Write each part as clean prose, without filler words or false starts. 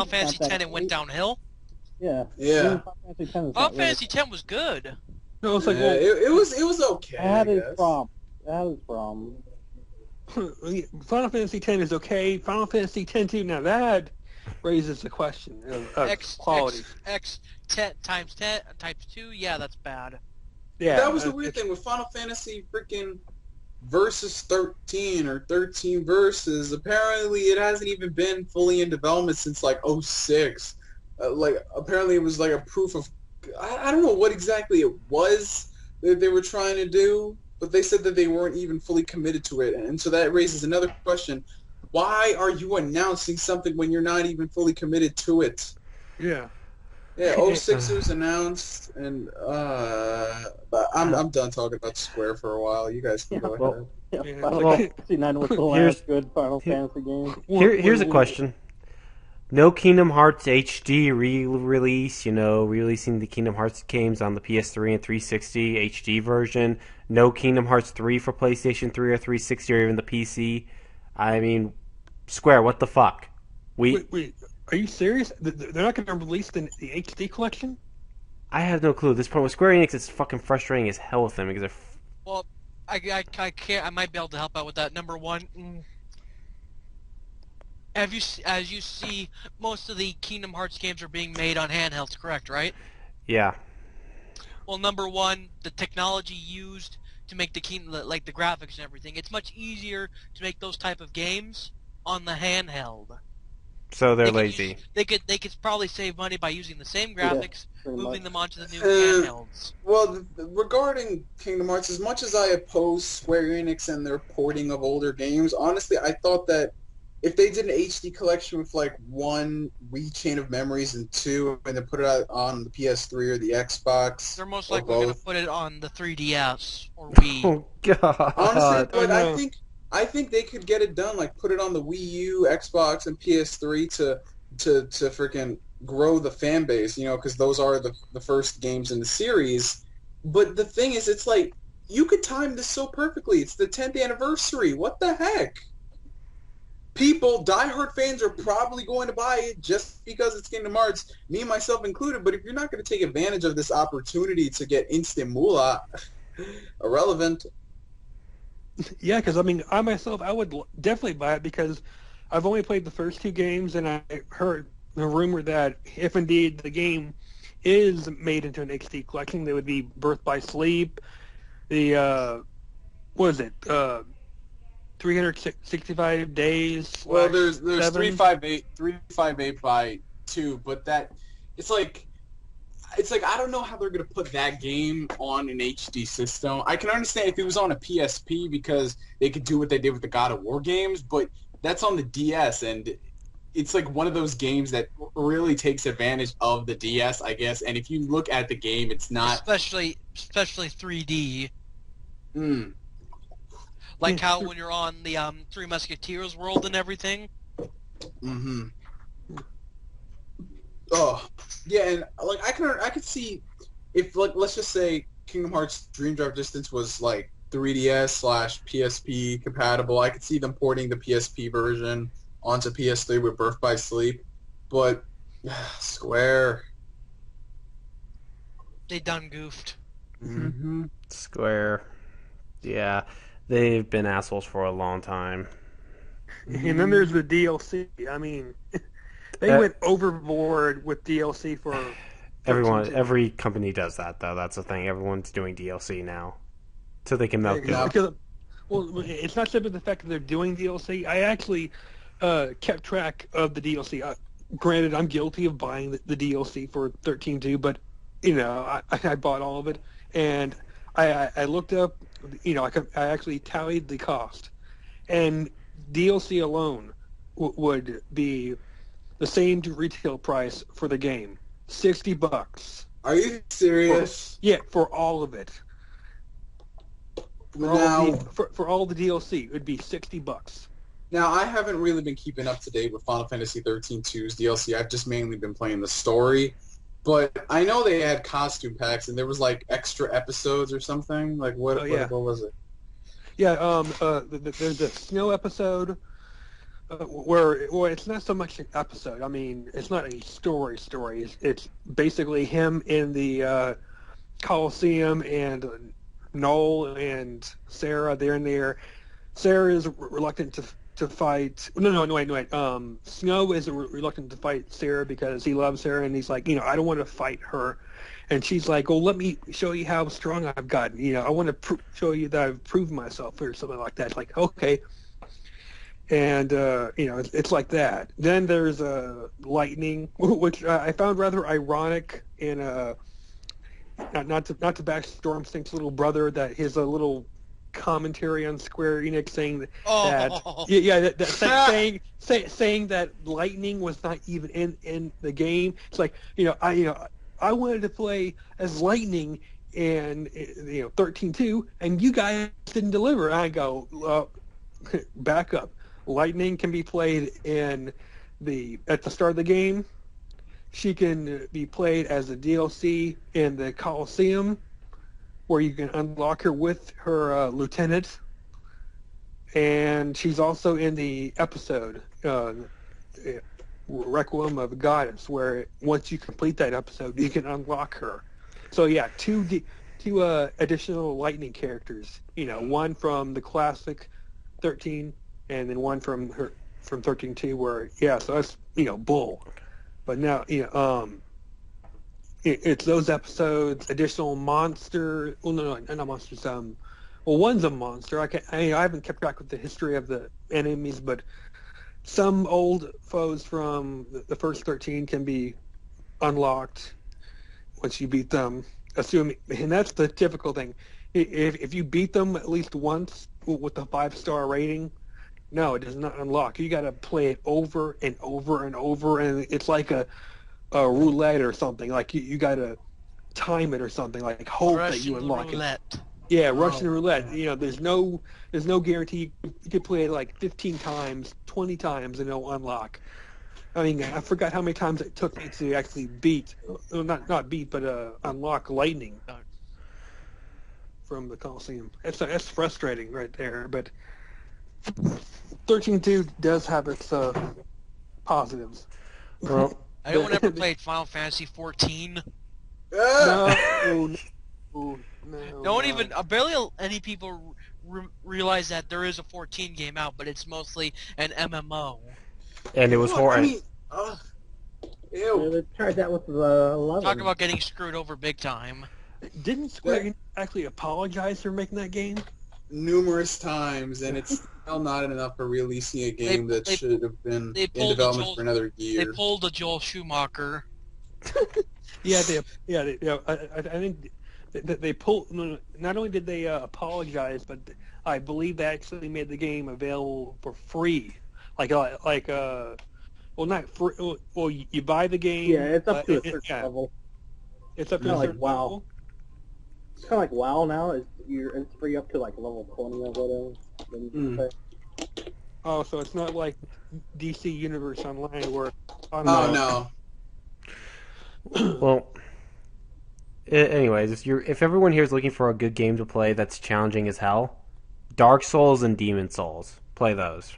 Fantasy X, it went downhill. Yeah. Yeah. Final Fantasy X was good. No, it's like, Yeah, it was okay. It had I its guess. problem. It had its problem. Final Fantasy X is okay. Final Fantasy X-2, now that raises the question of quality. X 10 times 10 times 2, yeah, that's bad. Yeah, That was the weird thing with Final Fantasy freaking Versus 13 or 13 Versus. Apparently, it hasn't even been fully in development since like 06. Apparently, it was like a proof of. I don't know what exactly it was that they were trying to do, but they said that they weren't even fully committed to it, and so that raises another question: why are you announcing something when you're not even fully committed to it? Yeah. Yeah, 06 was announced, and but I'm done talking about Square for a while. You guys can go ahead. Yeah, Final Fantasy 9 was the last good Final Fantasy game. Here's a question. No Kingdom Hearts HD re-release, releasing the Kingdom Hearts games on the PS3 and 360 HD version. No Kingdom Hearts 3 for PlayStation 3 or 360 or even the PC. I mean, Square, what the fuck? Wait, are you serious? They're not going to release the HD collection? I have no clue. At this point with Square Enix, it's fucking frustrating as hell with them because they're... Well, I can't. I might be able to help out with that. Number one, as you see, most of the Kingdom Hearts games are being made on handhelds, correct? Right? Yeah. Well, number one, the technology used to make the like the graphics and everything, it's much easier to make those type of games on the handheld. So they're lazy. They could probably save money by using the same graphics, moving them onto the new handhelds. Well, regarding Kingdom Hearts, as much as I oppose Square Enix and their porting of older games, honestly, I thought that if they did an HD collection with like 1 Chain of Memories and 2, and then put it out on the PS3 or the Xbox, they're most likely going to put it on the 3DS or Wii. Oh god! Honestly, but I think they could get it done. Like put it on the Wii U, Xbox, and PS3 to freaking grow the fan base. Because those are the first games in the series. But the thing is, it's like you could time this so perfectly. It's the 10th anniversary. What the heck? People, diehard fans, are probably going to buy it just because it's Kingdom Hearts, me and myself included. But if you're not going to take advantage of this opportunity to get instant moolah, irrelevant. Yeah, because I myself, I would definitely buy it because I've only played the first 2 games, and I heard the rumor that if indeed the game is made into an HD collection, there would be Birth by Sleep, the, what is it, 365 days. Well, there's 358 by 2, but it's like I don't know how they're gonna put that game on an HD system. I can understand if it was on a PSP because they could do what they did with the God of War games, but that's on the DS, and it's like one of those games that really takes advantage of the DS, I guess. And if you look at the game, it's not especially 3D. Like how when you're on the Three Musketeers world and everything. Mm-hmm. Oh, yeah, and like I could see if like let's just say Kingdom Hearts Dream Drop Distance was like 3DS/PSP compatible. I could see them porting the PSP version onto PS3 with Birth by Sleep, but Square, they done goofed. Mm-hmm. Square, yeah. They've been assholes for a long time. And then there's the DLC. I mean, they went overboard with DLC for... Every company does that, though. That's the thing. Everyone's doing DLC now. So they can milk it. Well, it's not simply the fact that they're doing DLC. I actually kept track of the DLC. Granted, I'm guilty of buying the DLC for 13.2, but, I bought all of it. And I looked up... I actually tallied the cost, and DLC alone would be the same retail price for the game, $60. Are you serious? For all of it. For all the DLC, it would be $60. Now, I haven't really been keeping up to date with Final Fantasy 13-2's DLC. I've just mainly been playing the story. But I know they had costume packs, and there was like extra episodes or something. Like what was it? Yeah, there's a snow episode. Well, it's not so much an episode. I mean, it's not a story. It's basically him in the Coliseum and Noel and Sarah. They're in there. Sarah is reluctant to fight. No, wait. Snow is reluctant to fight Sarah because he loves her, and he's like, I don't want to fight her. And she's like, well, let me show you how strong I've gotten. I want to show you that I've proved myself or something like that. It's like, okay. And, it's like that. Then there's Lightning, which I found rather ironic in not to bash Stormstink's little brother, that his little commentary on Square Enix saying saying that Lightning was not even in the game. It's like, I wanted to play as Lightning and 13.2, and you guys didn't deliver. I go, back up. Lightning can be played at the start of the game. She can be played as a DLC in the Coliseum, where you can unlock her with her lieutenant. And she's also in the episode Requiem of a Goddess, where once you complete that episode, you can unlock her. So yeah, two additional Lightning characters. One from the classic 13, and then one from 13.2. Where so that's bull. But now it's those episodes, additional monster. Well, no, not monsters. One's a monster. I haven't kept track of the history of the enemies, but some old foes from the first 13 can be unlocked once you beat them. And that's the typical thing. If you beat them at least once with a 5-star rating, no, it does not unlock. You got to play it over and over and over, and it's like a roulette or something. Like you got to time it or something. Like hope that you unlock roulette. it. Yeah, Russian roulette. There's no guarantee. You could play it like 15 times, 20 times, and it'll unlock. I mean, I forgot how many times it took me to actually beat, not beat, but unlock Lightning from the Coliseum. That's frustrating right there. But 13.2 does have its positives. Well, Anyone ever played Final Fantasy 14? No. Barely any people realize that there is a 14 game out, but it's mostly an MMO. and it was horrible. Ew. Yeah, they tried that with 11. Talk about getting screwed over big time. Didn't Square Enix actually apologize for making that game? Numerous times, and it's still not enough for releasing a game that should have been in development for another year. They pulled a Joel Schumacher. I think they pulled. Not only did they apologize, but I believe they actually made the game available for free. Not free. Well, you buy the game. Yeah, it's up to a certain level. It's up to a certain level. It's kind of like WoW now. It's free up to like level 20 or whatever. Then you can pay. Oh, so it's not like DC Universe Online where. No. Well, anyways, if everyone here is looking for a good game to play that's challenging as hell, Dark Souls and Demon Souls, play those.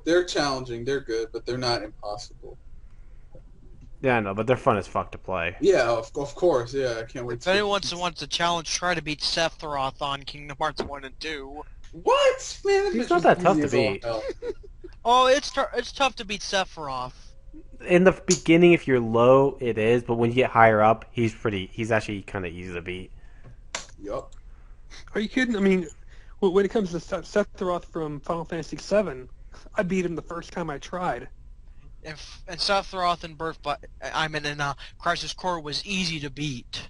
They're challenging. They're good, but they're not impossible. Yeah, I know, but they're fun as fuck to play. Yeah, of course. Yeah, I can't wait. If anyone wants a challenge, try to beat Sephiroth on Kingdom Hearts 1 and 2. What? Man, He's not that tough to beat. Oh, it's tough to beat Sephiroth. In the beginning, if you're low, it is, but when you get higher up, he's actually kind of easy to beat. Yup. Are you kidding? I mean, when it comes to Sephiroth from Final Fantasy VII, I beat him the first time I tried. And Sephiroth and Crisis Core was easy to beat.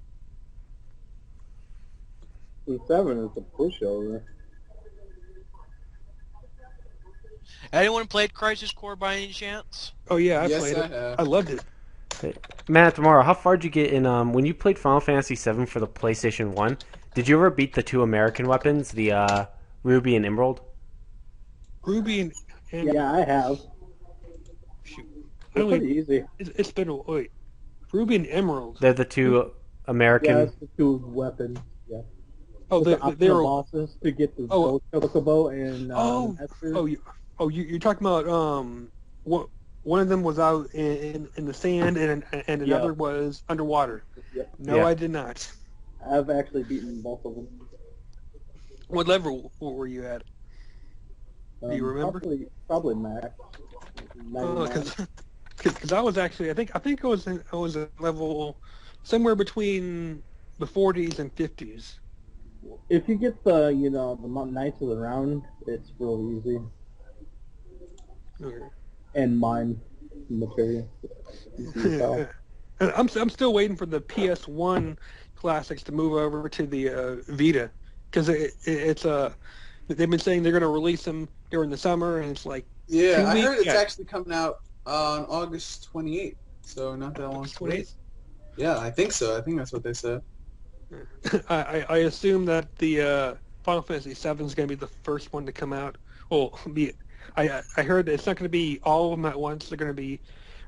7 is a pushover. Anyone played Crisis Core by any chance? Oh yeah, I Yes, played I it. have. I loved it. Hey, Manoftomorrow, how far did you get in when you played Final Fantasy VII for the PlayStation 1? Did you ever beat the 2 American weapons, the Ruby and Emerald? Ruby and Yeah, I have. shoot. It's pretty easy. It's been wait. Ruby and Emerald. They're the 2 American. Yeah, it's the 2 weapons. Yeah. Oh, with the they optional were. bosses to get the Oh, gold chocobo and oh, the master. you're talking about what? One of them was out in the sand, and Yeah, another was underwater. yep. No, Yeah. I did not. I've actually beaten both of them. What level were you at? Do you remember? Probably max Oh, 99. because I was actually I think I was at level somewhere between the 40s and 50s. If you get the the Knights of the Round, it's real easy. Okay. And mine material. Easy as hell. I'm still waiting for the PS1 classics to move over to the Vita because it's they've been saying they're going to release them during the summer and it's like Yeah, 2 I weeks. heard it's Yeah, actually coming out on August 28th, so not that long. August 20th. Yeah, I think so. I think that's what they said. I assume that the Final Fantasy VII is going to be the first one to come out. Well, I heard that it's not going to be all of them at once. They're going to be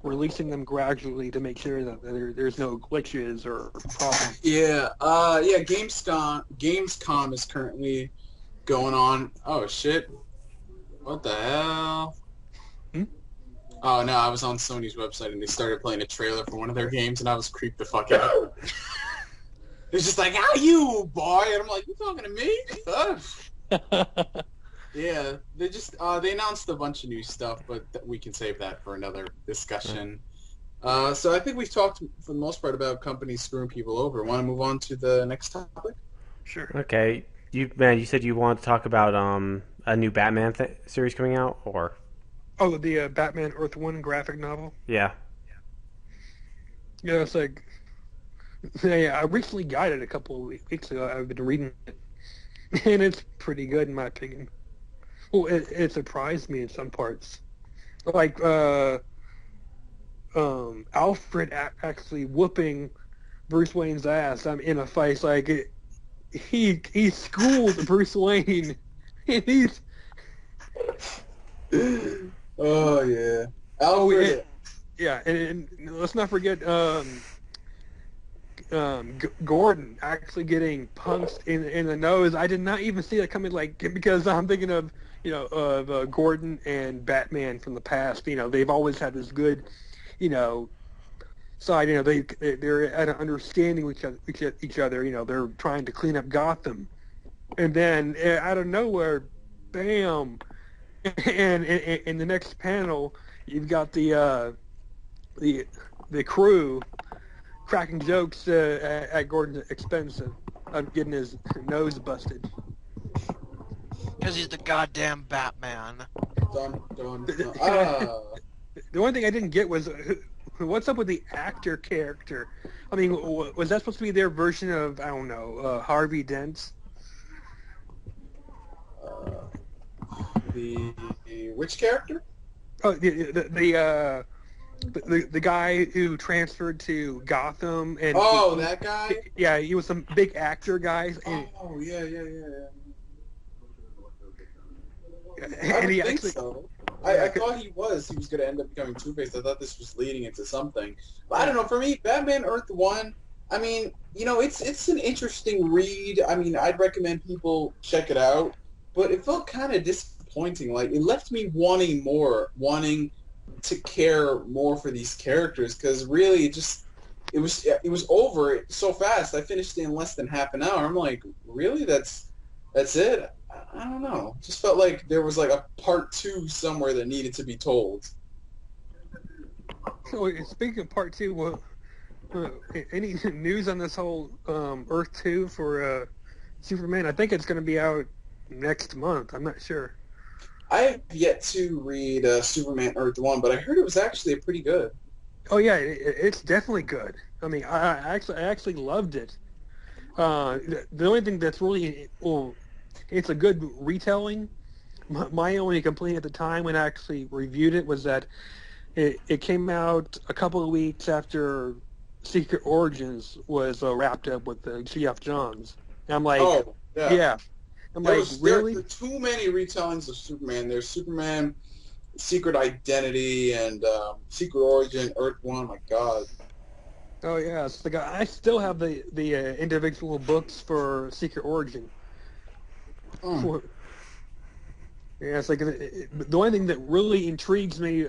releasing them gradually to make sure that there's no glitches or problems. Yeah, Gamescom is currently going on. Oh shit! What the hell? Hmm? Oh no, I was on Sony's website and they started playing a trailer for one of their games, and I was creeped the fuck out. It's just like, "How you, boy?" And I'm like, "You talking to me?" Yeah, they announced a bunch of new stuff, but we can save that for another discussion. So I think we've talked for the most part about companies screwing people over. Want to move on to the next topic? Sure. Okay. You said you wanted to talk about a new Batman series coming out, or Oh, the Batman Earth 1 graphic novel? yeah. Yeah, it's like... Yeah, I recently got it a couple of weeks ago. I've been reading it. And it's pretty good, in my opinion. Well, it surprised me in some parts. Like, Alfred actually whooping Bruce Wayne's ass in a fight. Like, he schooled Bruce Wayne. And he's... Oh yeah, Oh, Alfred. yeah, and let's not forget Gordon actually getting punched in the nose. I did not even see that coming, like, because I'm thinking of Gordon and Batman from the past. They've always had this good side. They're at an understanding with each other. They're trying to clean up Gotham, and then out of nowhere, bam, and in the next panel you've got the crew cracking jokes at Gordon's expense of getting his nose busted. Because he's the goddamn Batman. Dun, dun, dun. Ah. The one thing I didn't get was what's up with the actor character. I mean, was that supposed to be their version of, I don't know, Harvey Dent? The which character? Oh, the guy who transferred to Gotham and That guy. yeah, he was some big actor guy. Oh yeah. And I he think actually, so. I thought he was going to end up becoming Two-Face. I thought this was leading into something. But I don't know. For me, Batman Earth 1, I mean, it's an interesting read. I mean, I'd recommend people check it out. But it felt kind of disappointing. Like, it left me wanting more, wanting to care more for these characters. Because really, it was over so fast. I finished it in less than half an hour. I'm like, really? That's it? I don't know. Just felt like there was like a part 2 somewhere that needed to be told. so speaking of part 2, well, any news on this whole Earth 2 for Superman? I think it's going to be out next month. I'm not sure. I have yet to read Superman Earth 1, but I heard it was actually pretty good. Oh yeah, it's definitely good. I mean, I actually loved it. The only thing that's really, well, it's a good retelling. My only complaint at the time when I actually reviewed it was that it came out a couple of weeks after Secret Origins was wrapped up with Geoff Johns. And I'm like, Oh, yeah. I'm There like, was really? there are too many retellings of Superman. There's Superman, Secret Identity, and Secret Origin, Earth 1. My God. Oh yeah, it's the guy. I still have the individual books for Secret Origin. Mm. Yeah, it's like the only thing that really intrigues me